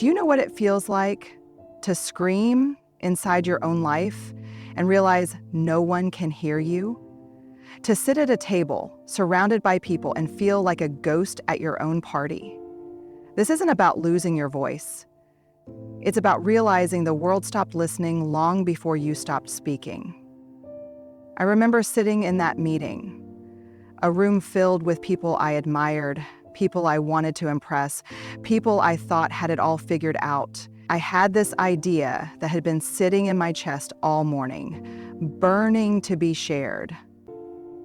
Do you know what it feels like to scream inside your own life and realize no one can hear you? To sit at a table surrounded by people and feel like a ghost at your own party? This isn't about losing your voice. It's about realizing the world stopped listening long before you stopped speaking. I remember sitting in that meeting, a room filled with people I admired, people I wanted to impress, people I thought had it all figured out. I had this idea that had been sitting in my chest all morning, burning to be shared.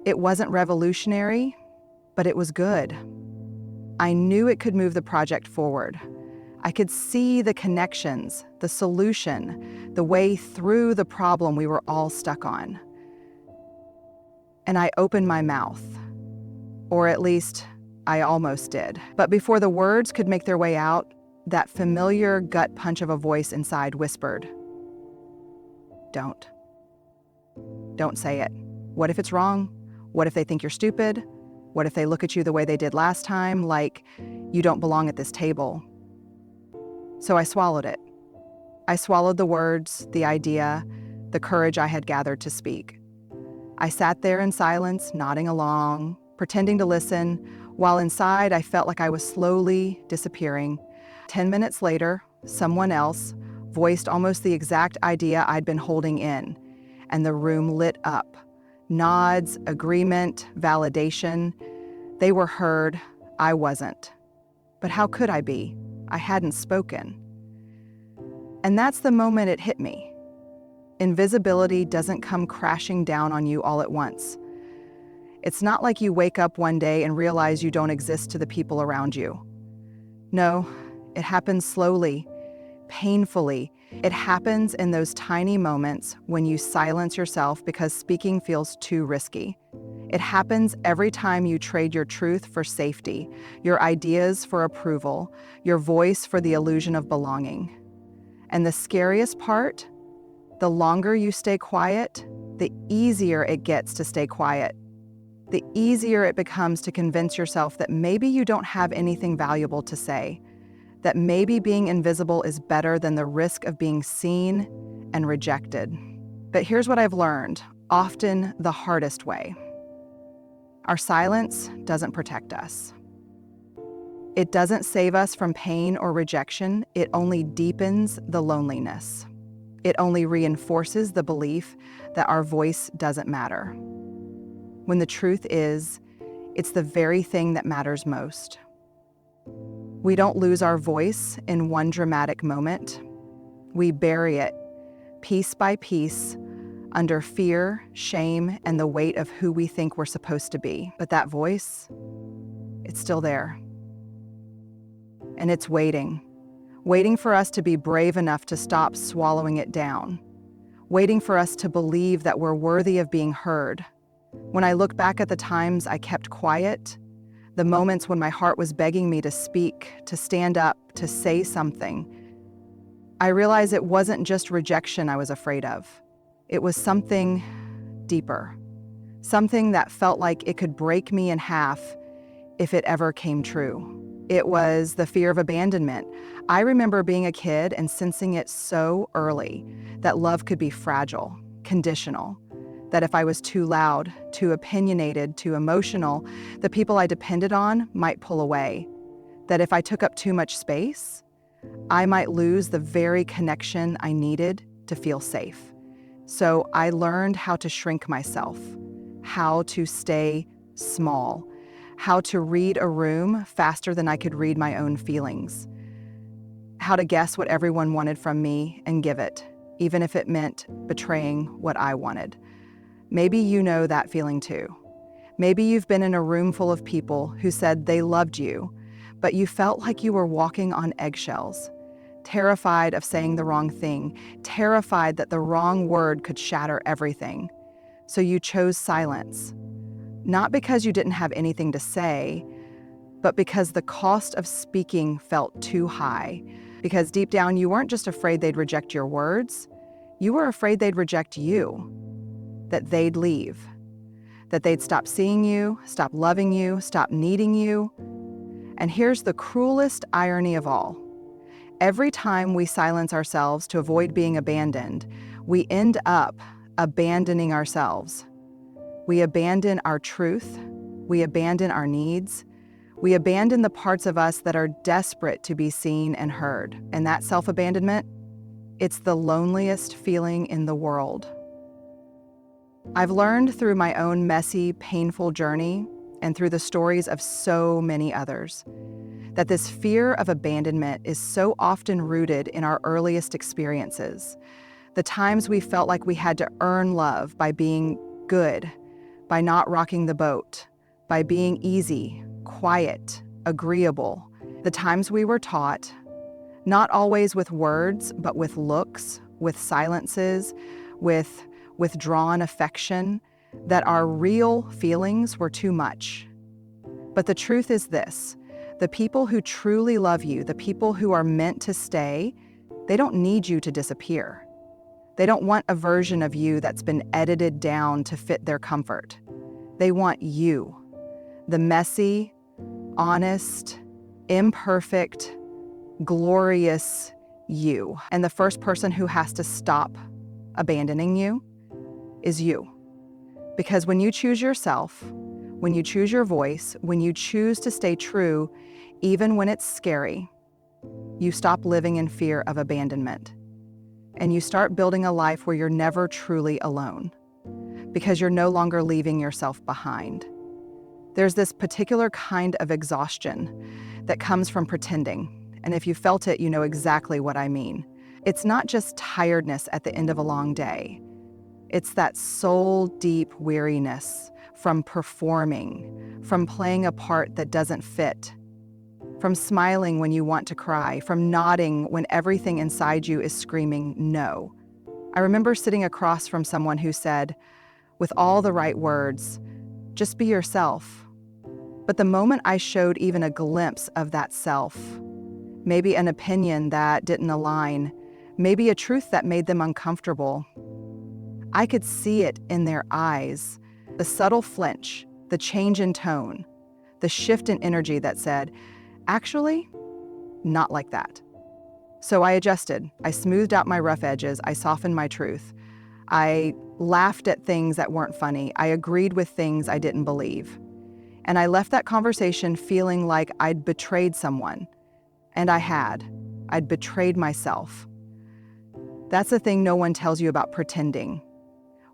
It wasn't revolutionary, but it was good. I knew it could move the project forward. I could see the connections, the solution, the way through the problem we were all stuck on. And I opened my mouth, or at least I almost did. But before the words could make their way out, that familiar gut punch of a voice inside whispered, "Don't. Don't say it. What if it's wrong? What if they think you're stupid? What if they look at you the way they did last time, like you don't belong at this table?" So I swallowed it. I swallowed the words, the idea, the courage I had gathered to speak. I sat there in silence, nodding along, pretending to listen, while inside I felt like I was slowly disappearing. 10 minutes later, someone else voiced almost the exact idea I'd been holding in, and the room lit up. Nods, agreement, validation. They were heard, I wasn't. But how could I be? I hadn't spoken. And that's the moment it hit me. Invisibility doesn't come crashing down on you all at once. It's not like you wake up one day and realize you don't exist to the people around you. No, it happens slowly, painfully. It happens in those tiny moments when you silence yourself because speaking feels too risky. It happens every time you trade your truth for safety, your ideas for approval, your voice for the illusion of belonging. And the scariest part, the longer you stay quiet, the easier it gets to stay quiet. The easier it becomes to convince yourself that maybe you don't have anything valuable to say, that maybe being invisible is better than the risk of being seen and rejected. But here's what I've learned, often the hardest way. Our silence doesn't protect us. It doesn't save us from pain or rejection. It only deepens the loneliness. It only reinforces the belief that our voice doesn't matter. When the truth is, it's the very thing that matters most. We don't lose our voice in one dramatic moment. We bury it, piece by piece, under fear, shame, and the weight of who we think we're supposed to be. But that voice, it's still there. And it's waiting for us to be brave enough to stop swallowing it down, waiting for us to believe that we're worthy of being heard. When I look back at the times I kept quiet, the moments when my heart was begging me to speak, to stand up, to say something, I realized it wasn't just rejection I was afraid of. It was something deeper, something that felt like it could break me in half if it ever came true. It was the fear of abandonment. I remember being a kid and sensing it so early that love could be fragile, conditional, that if I was too loud, too opinionated, too emotional, the people I depended on might pull away, that if I took up too much space, I might lose the very connection I needed to feel safe. So I learned how to shrink myself, how to stay small, how to read a room faster than I could read my own feelings, how to guess what everyone wanted from me and give it, even if it meant betraying what I wanted. Maybe you know that feeling too. Maybe you've been in a room full of people who said they loved you, but you felt like you were walking on eggshells, terrified of saying the wrong thing, terrified that the wrong word could shatter everything. So you chose silence. Not because you didn't have anything to say, but because the cost of speaking felt too high. Because deep down, you weren't just afraid they'd reject your words, you were afraid they'd reject you, that they'd leave, that they'd stop seeing you, stop loving you, stop needing you. And here's the cruelest irony of all. Every time we silence ourselves to avoid being abandoned, we end up abandoning ourselves. We abandon our truth. We abandon our needs. We abandon the parts of us that are desperate to be seen and heard. And that self-abandonment, it's the loneliest feeling in the world. I've learned through my own messy, painful journey and through the stories of so many others that this fear of abandonment is so often rooted in our earliest experiences. The times we felt like we had to earn love by being good, by not rocking the boat, by being easy, quiet, agreeable. The times we were taught, not always with words, but with looks, with silences, with withdrawn affection, that our real feelings were too much. But the truth is this: the people who truly love you, the people who are meant to stay, they don't need you to disappear. They don't want a version of you that's been edited down to fit their comfort. They want you, the messy, honest, imperfect, glorious you. And the first person who has to stop abandoning you is you. Because when you choose yourself, when you choose your voice, when you choose to stay true, even when it's scary, you stop living in fear of abandonment. And you start building a life where you're never truly alone, because you're no longer leaving yourself behind. There's this particular kind of exhaustion that comes from pretending. And if you felt it, you know exactly what I mean. It's not just tiredness at the end of a long day. It's that soul-deep weariness from performing, from playing a part that doesn't fit, from smiling when you want to cry, from nodding when everything inside you is screaming no. I remember sitting across from someone who said, with all the right words, just be yourself. But the moment I showed even a glimpse of that self, maybe an opinion that didn't align, maybe a truth that made them uncomfortable, I could see it in their eyes, the subtle flinch, the change in tone, the shift in energy that said, actually, not like that. So I adjusted. I smoothed out my rough edges. I softened my truth. I laughed at things that weren't funny. I agreed with things I didn't believe. And I left that conversation feeling like I'd betrayed someone. And I had. I'd betrayed myself. That's the thing no one tells you about pretending.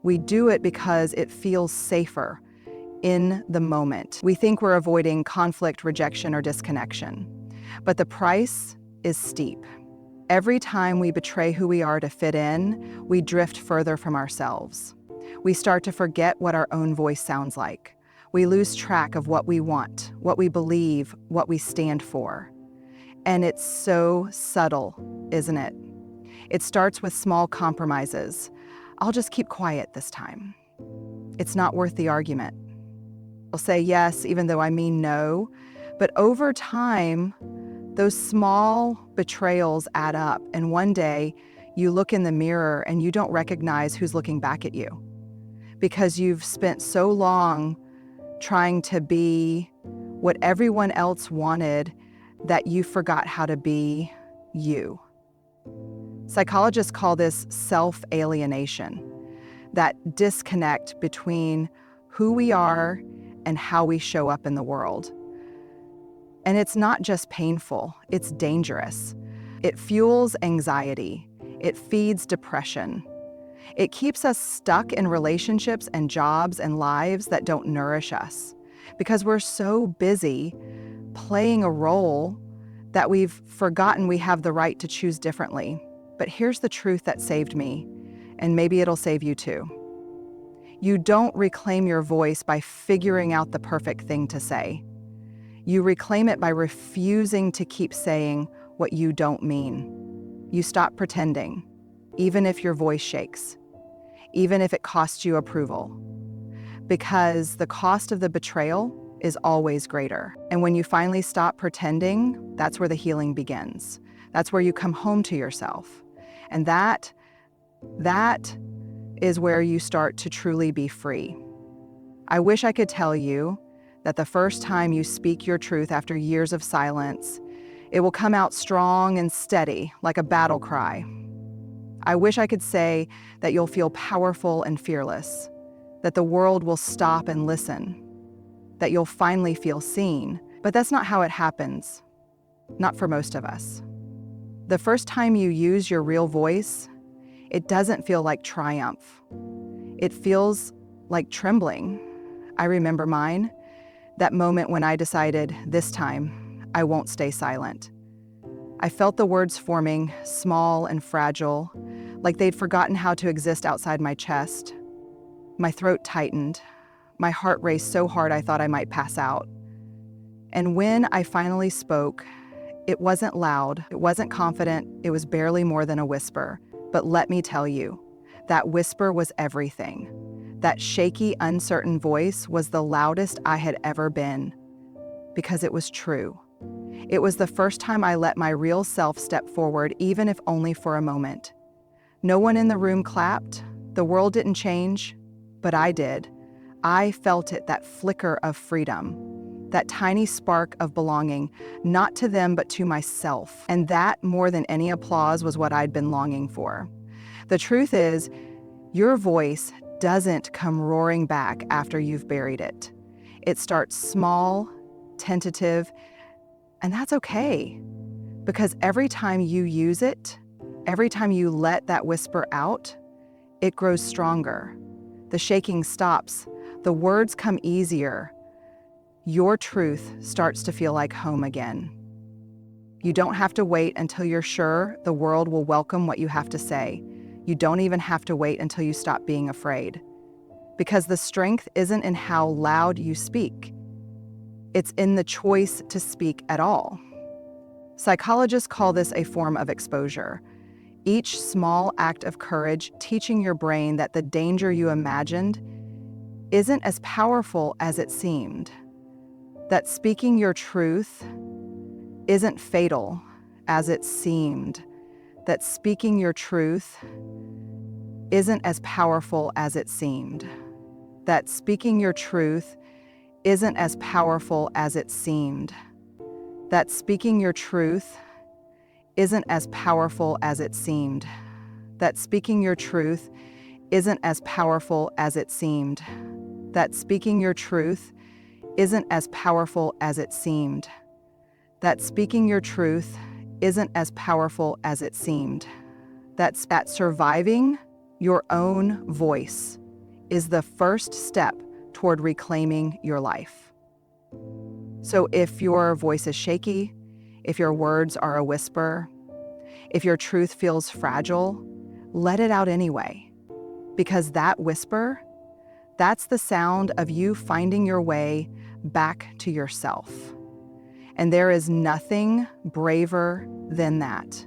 We do it because it feels safer in the moment. We think we're avoiding conflict, rejection, or disconnection. But the price is steep. Every time we betray who we are to fit in, we drift further from ourselves. We start to forget what our own voice sounds like. We lose track of what we want, what we believe, what we stand for. And it's so subtle, isn't it? It starts with small compromises. I'll just keep quiet this time. It's not worth the argument. I'll say yes, even though I mean no. But over time, those small betrayals add up. And one day, you look in the mirror and you don't recognize who's looking back at you, because you've spent so long trying to be what everyone else wanted that you forgot how to be you. Psychologists call this self-alienation, that disconnect between who we are and how we show up in the world. And it's not just painful, it's dangerous. It fuels anxiety. It feeds depression. It keeps us stuck in relationships and jobs and lives that don't nourish us, because we're so busy playing a role that we've forgotten we have the right to choose differently. But here's the truth that saved me, and maybe it'll save you too. You don't reclaim your voice by figuring out the perfect thing to say. You reclaim it by refusing to keep saying what you don't mean. You stop pretending, even if your voice shakes, even if it costs you approval, because the cost of the betrayal is always greater. And when you finally stop pretending, that's where the healing begins. That's where you come home to yourself. And that is where you start to truly be free. I wish I could tell you that the first time you speak your truth after years of silence It will come out strong and steady, like a battle cry. I wish I could say that you'll feel powerful and fearless, that the world will stop and listen, that you'll finally feel seen. But that's not how it happens, not for most of us. The first time you use your real voice, it doesn't feel like triumph. It feels like trembling. I remember mine, that moment when I decided, this time, I won't stay silent. I felt the words forming, small and fragile, like they'd forgotten how to exist outside my chest. My throat tightened. My heart raced so hard I thought I might pass out. And when I finally spoke, it wasn't loud, it wasn't confident, it was barely more than a whisper. But let me tell you, that whisper was everything. That shaky, uncertain voice was the loudest I had ever been, because it was true. It was the first time I let my real self step forward, even if only for a moment. No one in the room clapped, the world didn't change, but I did. I felt it, that flicker of freedom, that tiny spark of belonging, not to them, but to myself. And that, more than any applause, was what I'd been longing for. The truth is, your voice doesn't come roaring back after you've buried it. It starts small, tentative, and that's okay. Because every time you use it, every time you let that whisper out, it grows stronger. The shaking stops. The words come easier. Your truth starts to feel like home again. You don't have to wait until you're sure the world will welcome what you have to say. You don't even have to wait until you stop being afraid. Because the strength isn't in how loud you speak. It's in the choice to speak at all. Psychologists call this a form of exposure. Each small act of courage teaching your brain that the danger you imagined isn't as powerful as it seemed. That speaking your truth isn't fatal as it seemed. That speaking your truth isn't as powerful as it seemed. That speaking your truth isn't as powerful as it seemed. That speaking your truth isn't as powerful as it seemed. That speaking your truth isn't as powerful as it seemed. That speaking your truth isn't as powerful as it seemed. That speaking your truth isn't as powerful as it seemed. That surviving your own voice is the first step toward reclaiming your life. So if your voice is shaky, if your words are a whisper, if your truth feels fragile, let it out anyway. Because that whisper, that's the sound of you finding your way back to yourself. And there is nothing braver than that.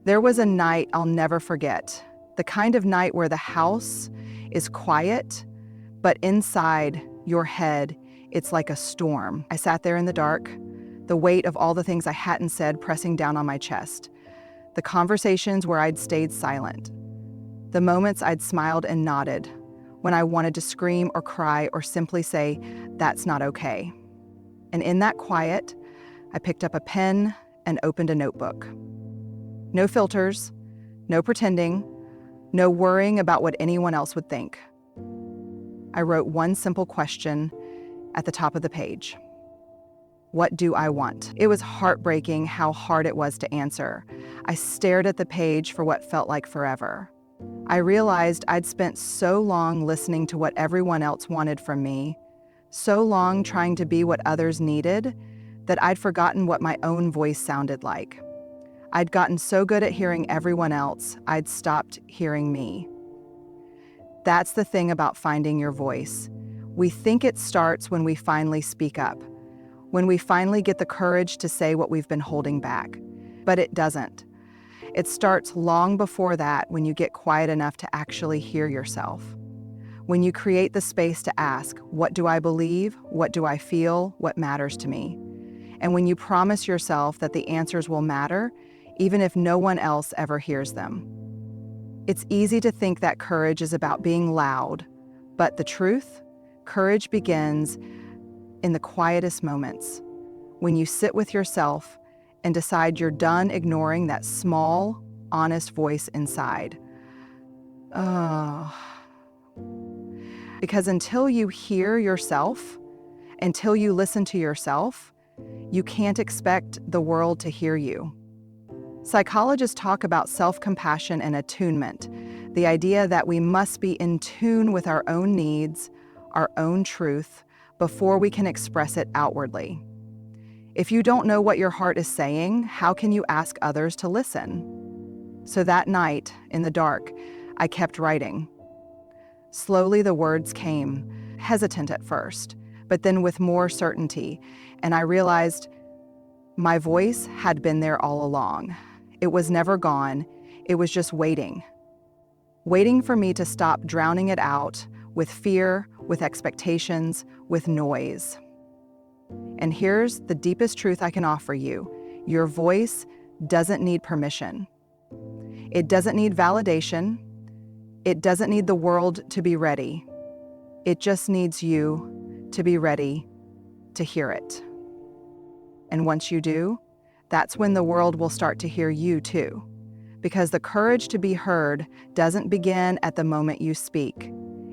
There was a night I'll never forget, the kind of night where the house is quiet, but inside your head, it's like a storm. I sat there in the dark, the weight of all the things I hadn't said pressing down on my chest, the conversations where I'd stayed silent, the moments I'd smiled and nodded, when I wanted to scream or cry or simply say, that's not okay. And in that quiet, I picked up a pen and opened a notebook. No filters, no pretending, no worrying about what anyone else would think. I wrote one simple question at the top of the page. What do I want? It was heartbreaking how hard it was to answer. I stared at the page for what felt like forever. I realized I'd spent so long listening to what everyone else wanted from me, so long trying to be what others needed, that I'd forgotten what my own voice sounded like. I'd gotten so good at hearing everyone else, I'd stopped hearing me. That's the thing about finding your voice. We think it starts when we finally speak up, when we finally get the courage to say what we've been holding back. But it doesn't. It starts long before that, when you get quiet enough to actually hear yourself. When you create the space to ask, what do I believe? What do I feel? What matters to me? And when you promise yourself that the answers will matter, even if no one else ever hears them. It's easy to think that courage is about being loud, but the truth, courage begins in the quietest moments, when you sit with yourself and decide you're done ignoring that small, honest voice inside. Oh. Because until you hear yourself, until you listen to yourself, you can't expect the world to hear you. Psychologists talk about self-compassion and attunement, the idea that we must be in tune with our own needs, our own truth, before we can express it outwardly. If you don't know what your heart is saying, how can you ask others to listen? So that night, in the dark, I kept writing. Slowly the words came, hesitant at first, but then with more certainty, and I realized my voice had been there all along. It was never gone, it was just waiting for me to stop drowning it out with fear, with expectations, with noise. And here's the deepest truth I can offer you. Your voice doesn't need permission. It doesn't need validation. It doesn't need the world to be ready. It just needs you to be ready to hear it. And once you do, that's when the world will start to hear you too. Because the courage to be heard doesn't begin at the moment you speak.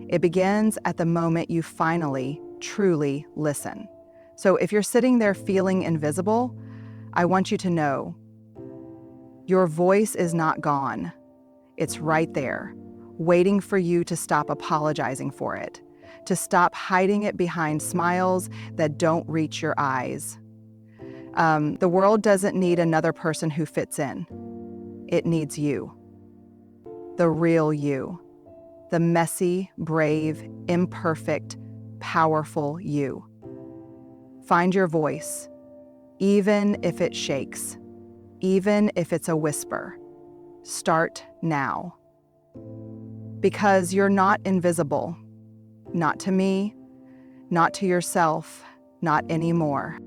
It begins at the moment you finally, truly listen. So if you're sitting there feeling invisible, I want you to know your voice is not gone. It's right there, waiting for you to stop apologizing for it, to stop hiding it behind smiles that don't reach your eyes. The world doesn't need another person who fits in. It needs you, the real you, the messy, brave, imperfect, powerful you. Find your voice, even if it shakes, even if it's a whisper. Start now. Because you're not invisible, not to me, not to yourself, not anymore.